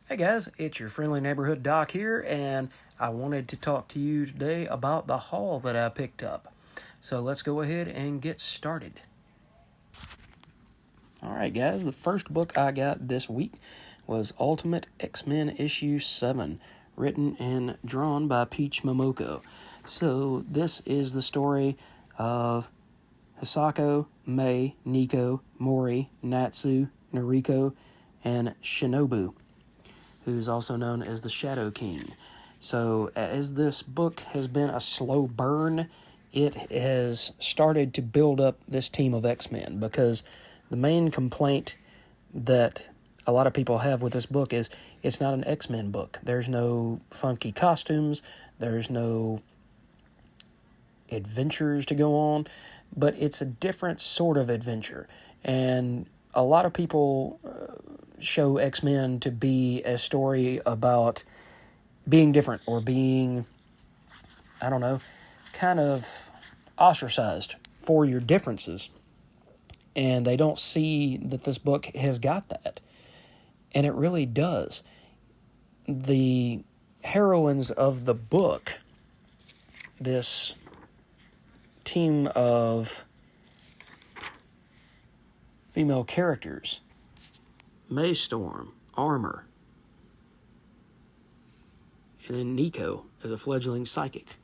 Hey guys, it's your friendly neighborhood doc here, and I wanted to talk to you today about the haul that I picked up. So let's go ahead and get started. Alright guys, the first book I got this week was Ultimate X-Men issue 7, written and drawn by Peach Momoko. So this is the story of Hisako, Mei, Nico, Mori, Natsu, Noriko, and Shinobu, who's also known as the Shadow King. So as this book has been a slow burn, it has started to build up this team of X-Men, because the main complaint that a lot of people have with this book is it's not an X-Men book. There's no funky costumes, there's no adventures to go on, but it's a different sort of adventure. And a lot of people show X-Men to be a story about being different or being, kind of ostracized for your differences. And they don't see that this book has got that. And it really does. The heroines of the book, this team of female characters, Maystorm, Armor, and then Nico as a fledgling psychic.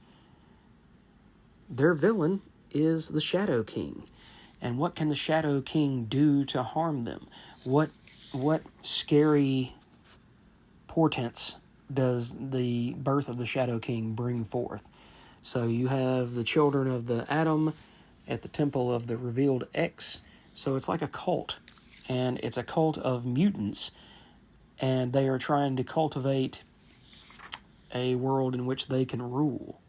Their villain is the Shadow King. And what can the Shadow King do to harm them? What scary portents does the birth of the Shadow King bring forth? So you have the children of the Atom at the Temple of the Revealed X. So it's like a cult. And it's a cult of mutants. And they are trying to cultivate a world in which they can rule.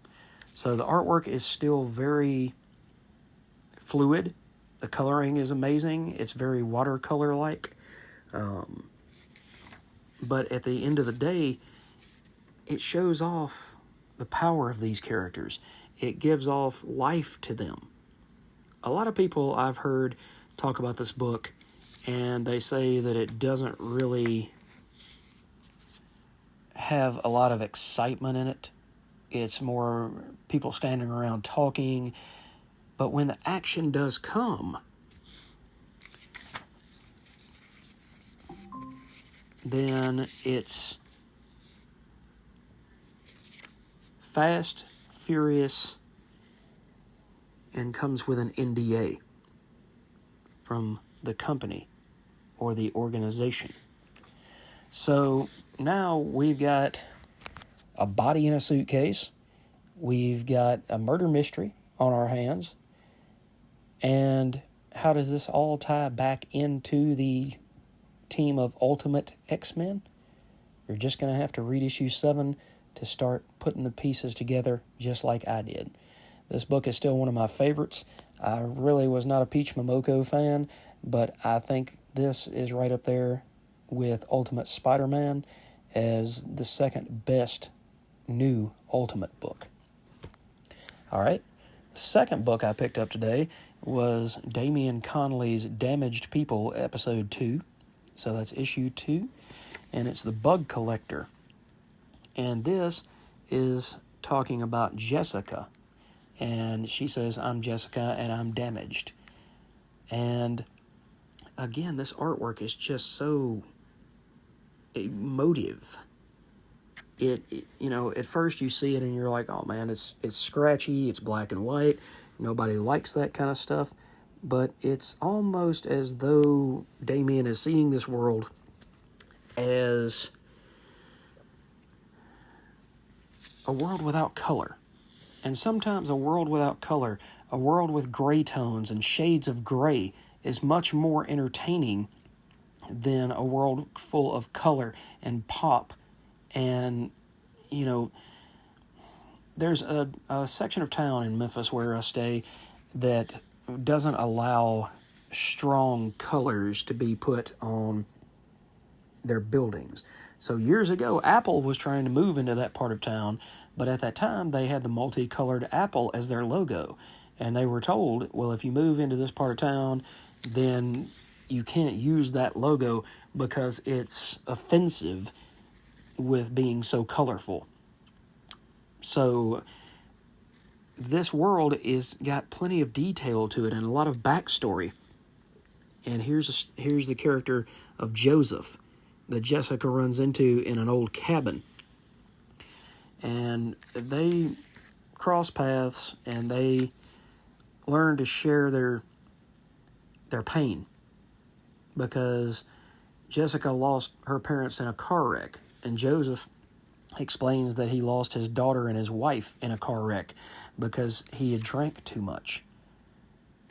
So the artwork is still very fluid. The coloring is amazing. It's very watercolor-like. But at the end of the day, it shows off the power of these characters. It gives off life to them. A lot of people I've heard talk about this book, and they say that it doesn't really have a lot of excitement in it. It's more people standing around talking. But when the action does come, then it's fast, furious, and comes with an NDA from the company or the organization. So now we've got a body in a suitcase. We've got a murder mystery on our hands. And how does this all tie back into the team of Ultimate X-Men? You're just going to have to read issue 7 to start putting the pieces together just like I did. This book is still one of my favorites. I really was not a Peach Momoko fan, but I think this is right up there with Ultimate Spider-Man as the second best new Ultimate book. All right, the second book I picked up today was Damian Connolly's Damaged People, Episode 2. So that's issue 2, and it's The Bug Collector. And this is talking about Jessica. And she says, I'm Jessica and I'm damaged. And again, this artwork is just so emotive. It at first you see it and you're like, oh man, it's scratchy, it's black and white. Nobody likes that kind of stuff. But it's almost as though Damien is seeing this world as a world without color. And sometimes a world without color, a world with gray tones and shades of gray, is much more entertaining than a world full of color and pop. And, there's a section of town in Memphis where I stay that doesn't allow strong colors to be put on their buildings. So years ago, Apple was trying to move into that part of town, but at that time, they had the multicolored apple as their logo. And they were told, well, if you move into this part of town, then you can't use that logo because it's offensive with being so colorful. So this world is got plenty of detail to it and a lot of backstory. And here's the character of Joseph that Jessica runs into in an old cabin. And they cross paths and they learn to share their pain, because Jessica lost her parents in a car wreck, and Joseph explains that he lost his daughter and his wife in a car wreck because he had drank too much.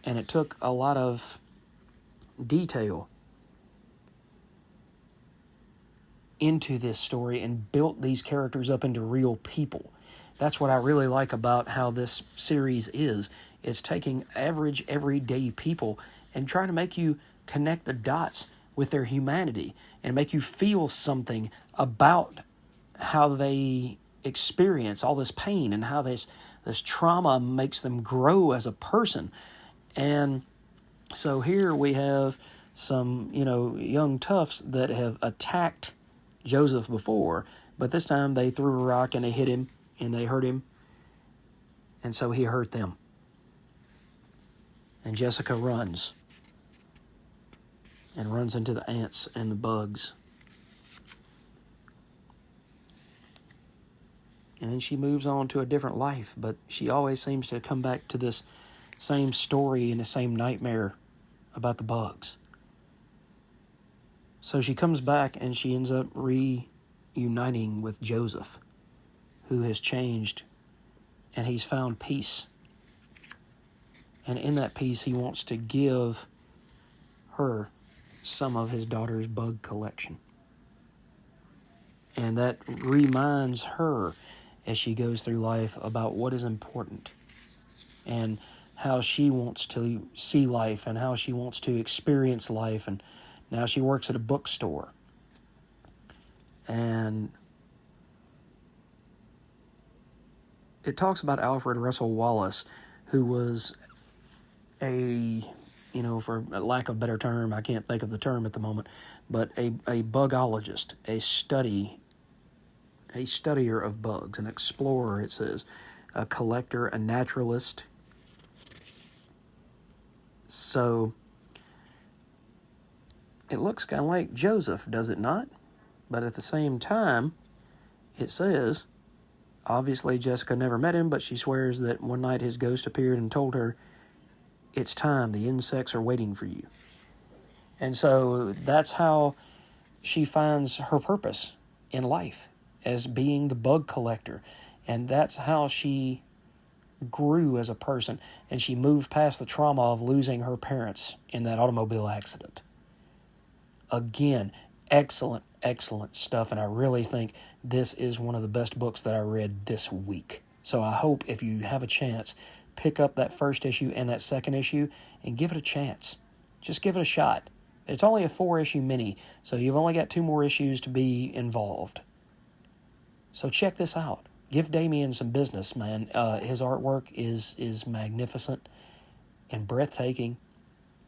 And it took a lot of detail into this story and built these characters up into real people. That's what I really like about how this series is. It's taking average, everyday people and trying to make you connect the dots with their humanity and make you feel something about how they experience all this pain and how this trauma makes them grow as a person. And so here we have some, young toughs that have attacked Joseph before, but this time they threw a rock and they hit him and they hurt him, and so he hurt them. And Jessica runs into the ants and the bugs. And then she moves on to a different life, but she always seems to come back to this same story and the same nightmare about the bugs. So she comes back and she ends up reuniting with Joseph, who has changed, and he's found peace. And in that peace, he wants to give her some of his daughter's bug collection. And that reminds her as she goes through life about what is important and how she wants to see life and how she wants to experience life. And now she works at a bookstore. And it talks about Alfred Russel Wallace, who was for lack of a better term, I can't think of the term at the moment, but a bugologist, a studier of bugs, an explorer, it says, a collector, a naturalist. So it looks kind of like Joseph, does it not? But at the same time, it says, obviously Jessica never met him, but she swears that one night his ghost appeared and told her, "It's time, the insects are waiting for you." And so that's how she finds her purpose in life, as being the bug collector. And that's how she grew as a person. And she moved past the trauma of losing her parents in that automobile accident. Again, excellent, excellent stuff. And I really think this is one of the best books that I read this week. So I hope if you have a chance, pick up that first issue and that second issue and give it a chance. Just give it a shot. It's only a 4-issue mini, so you've only got 2 more issues to be involved. So check this out. Give Damien some business, man. His artwork is magnificent and breathtaking,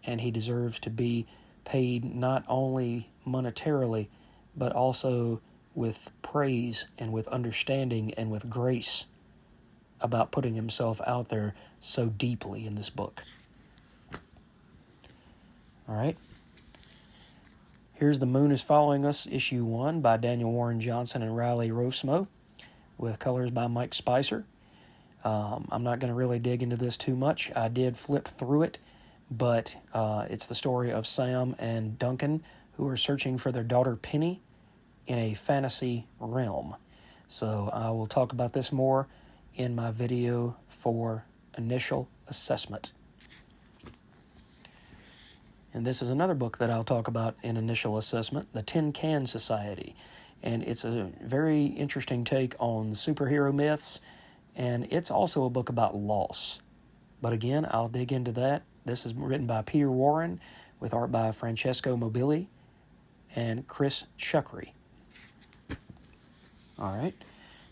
and he deserves to be paid not only monetarily, but also with praise and with understanding and with grace about putting himself out there so deeply in this book. All right. Here's The Moon is Following Us, Issue 1 by Daniel Warren Johnson and Riley Rosmo, with colors by Mike Spicer. I'm not going to really dig into this too much. I did flip through it, but it's the story of Sam and Duncan, who are searching for their daughter Penny in a fantasy realm. So I will talk about this more in my video for initial assessment. And this is another book that I'll talk about in initial assessment, The Tin Can Society. And it's a very interesting take on superhero myths, and it's also a book about loss. But again, I'll dig into that. This is written by Peter Warren, with art by Francesco Mobili and Chris Chuckery. All right.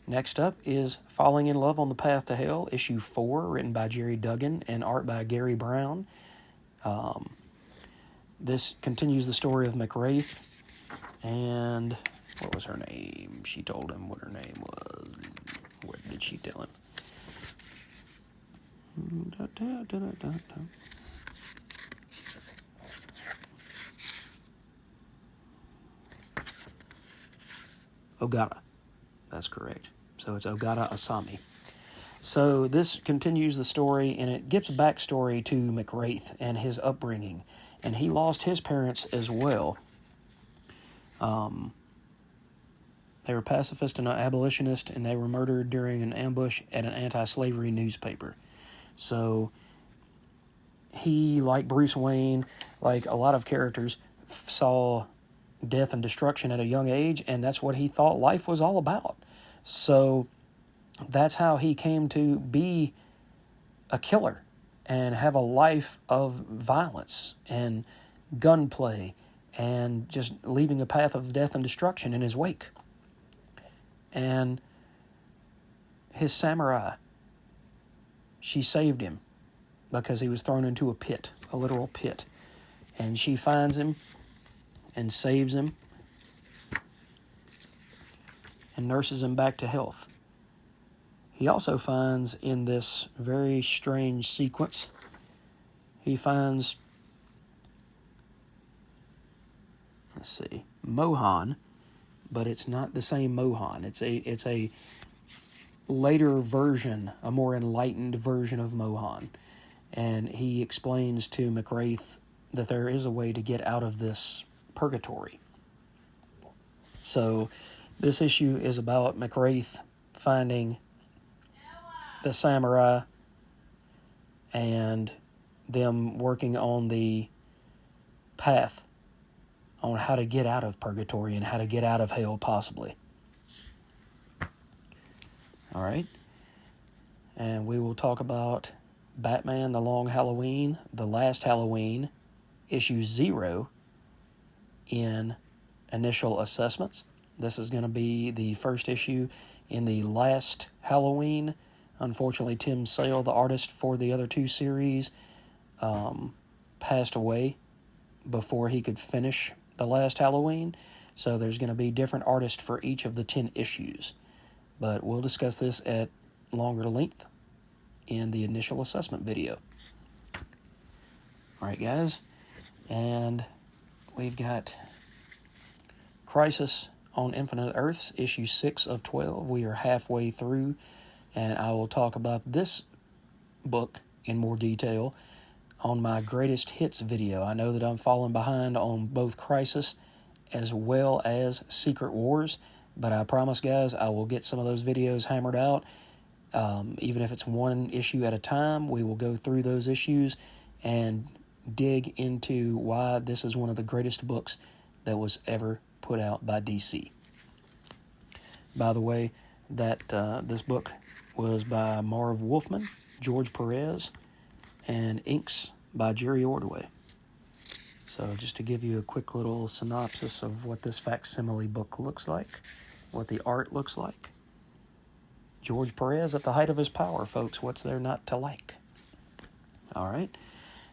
Next up is Falling in Love on the Path to Hell, Issue 4, written by Jerry Duggan and art by Gary Brown. This continues the story of McWraith, and What was her name? She told him what her name was. What did she tell him? Ogata. That's correct. So it's Ogata Asami. So this continues the story, and it gives a backstory to McWraith and his upbringing. And he lost his parents as well. They were pacifist and abolitionist, and they were murdered during an ambush at an anti-slavery newspaper. So he, like Bruce Wayne, like a lot of characters, saw death and destruction at a young age, and that's what he thought life was all about. So that's how he came to be a killer and have a life of violence and gunplay and just leaving a path of death and destruction in his wake. And his samurai, she saved him because he was thrown into a pit, a literal pit. And she finds him and saves him and nurses him back to health. He also finds in this very strange sequence, he finds, Mohan, but it's not the same Mohan. It's a later version, a more enlightened version of Mohan. And he explains to McWraith that there is a way to get out of this purgatory. So this issue is about McWraith finding the samurai and them working on the path on how to get out of purgatory and how to get out of hell, possibly. All right. And we will talk about Batman, The Long Halloween, The Last Halloween, issue 0 in initial assessments. This is going to be the first issue in the Last Halloween. Unfortunately, Tim Sale, the artist for the other two series, passed away before he could finish The Last Halloween. So there's going to be different artists for each of the 10 issues. But we'll discuss this at longer length in the initial assessment video. All right, guys. And we've got Crisis on Infinite Earths, issue 6 of 12. We are halfway through, and I will talk about this book in more detail on my greatest hits video. I know that I'm falling behind on both Crisis as well as Secret Wars, but I promise, guys, I will get some of those videos hammered out. Even if it's one issue at a time, we will go through those issues and dig into why this is one of the greatest books that was ever put out by DC. By the way, that this book was by Marv Wolfman, George Perez, and inks by Jerry Ordway. So just to give you a quick little synopsis of what this facsimile book looks like, what the art looks like. George Perez at the height of his power, folks. What's there not to like? All right.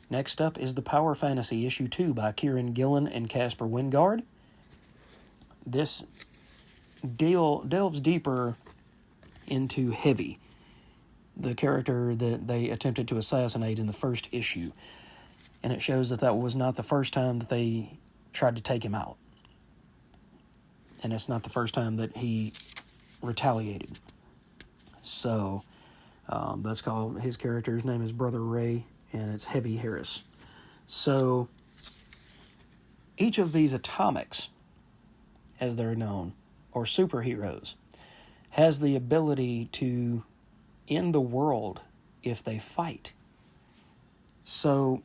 Next up is The Power Fantasy, issue 2 by Kieran Gillen and Caspar Wingard. This delves deeper into Heavy, the character that they attempted to assassinate in the first issue. And it shows that that was not the first time that they tried to take him out. And it's not the first time that he retaliated. So, that's called, his character's name is Brother Ray, and it's Heavy Harris. So, each of these atomics, as they're known, or superheroes, has the ability to end the world if they fight. So,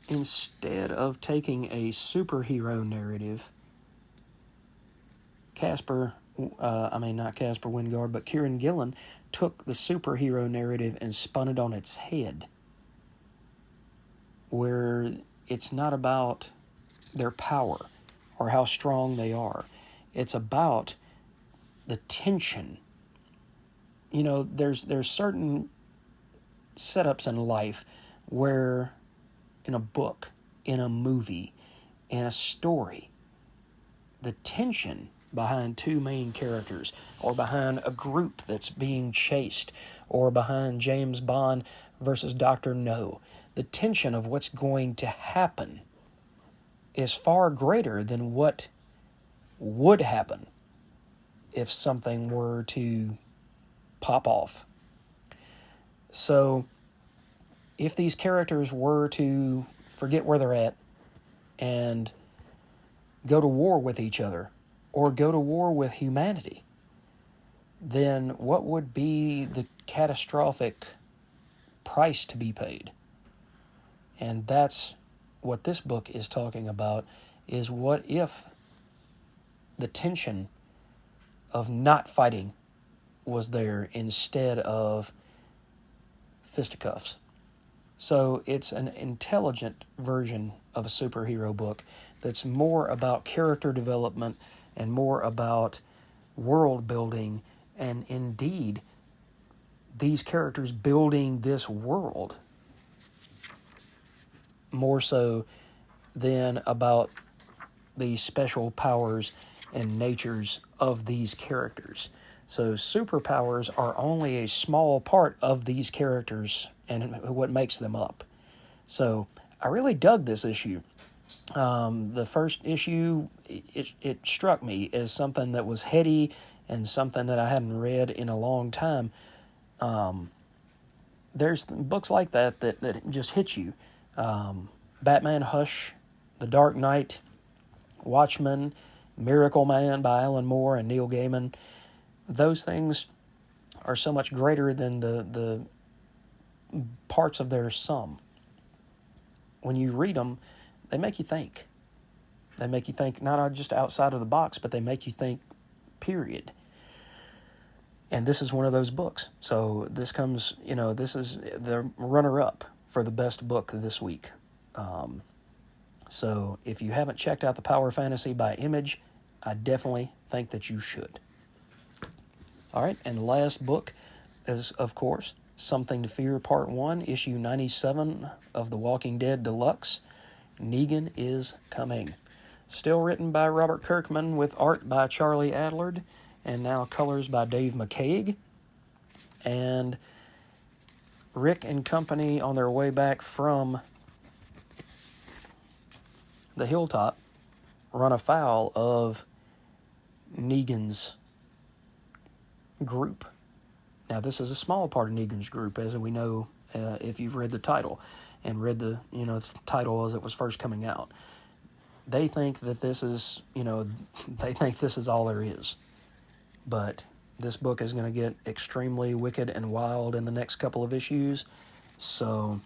instead of taking a superhero narrative, not Caspar Wingard, but Kieran Gillen took the superhero narrative and spun it on its head, where it's not about their power or how strong they are. It's about the tension. You know, there's certain setups in life where, in a book, in a movie, in a story, the tension behind two main characters, or behind a group that's being chased, or behind James Bond versus Dr. No. The tension of what's going to happen is far greater than what would happen if something were to pop off. So, if these characters were to forget where they're at and go to war with each other, or go to war with humanity, then what would be the catastrophic price to be paid? And that's what this book is talking about, is what if the tension of not fighting was there instead of fisticuffs. So it's an intelligent version of a superhero book that's more about character development and more about world building, and indeed these characters building this world more so than about the special powers and natures of these characters. So superpowers are only a small part of these characters and what makes them up. So I really dug this issue. The first issue, it struck me as something that was heady and something that I hadn't read in a long time. There's books like that just hit you. Batman Hush, The Dark Knight, Watchmen, Miracle Man by Alan Moore and Neil Gaiman. Those things are so much greater than the parts of their sum. When you read them, they make you think. They make you think not just outside of the box, but they make you think, period. And this is one of those books. So this comes, this is the runner-up for the best book this week. So if you haven't checked out The Power Fantasy by Image, I definitely think that you should. All right, and the last book is, of course, Something to Fear Part 1, issue 97 of The Walking Dead Deluxe. Negan is Coming. Still written by Robert Kirkman with art by Charlie Adlard, and now colors by Dave McCaig. And Rick and company on their way back from the hilltop run afoul of Negan's group. Now, this is a small part of Negan's group, as we know if you've read the title and read the title as it was first coming out. They think that this is, they think this is all there is. But this book is going to get extremely wicked and wild in the next couple of issues, so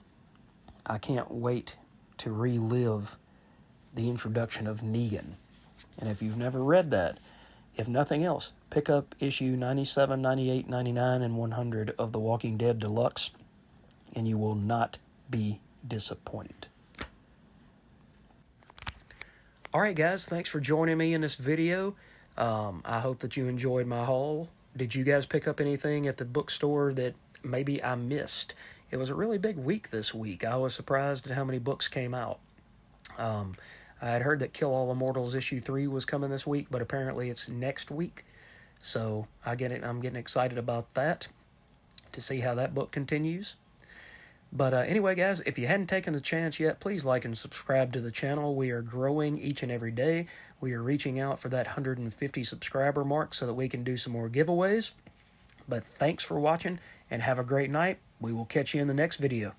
I can't wait to relive the introduction of Negan. And if you've never read that, if nothing else, pick up issue 97, 98, 99, and 100 of The Walking Dead Deluxe, and you will not be disappointed. Alright guys, thanks for joining me in this video. I hope that you enjoyed my haul. Did you guys pick up anything at the bookstore that maybe I missed? It was a really big week this week. I was surprised at how many books came out. I had heard that Kill All Immortals issue 3 was coming this week, but apparently it's next week. So I'm getting excited about that to see how that book continues. But anyway, guys, if you hadn't taken the chance yet, please like and subscribe to the channel. We are growing each and every day. We are reaching out for that 150 subscriber mark so that we can do some more giveaways. But thanks for watching, and have a great night. We will catch you in the next video.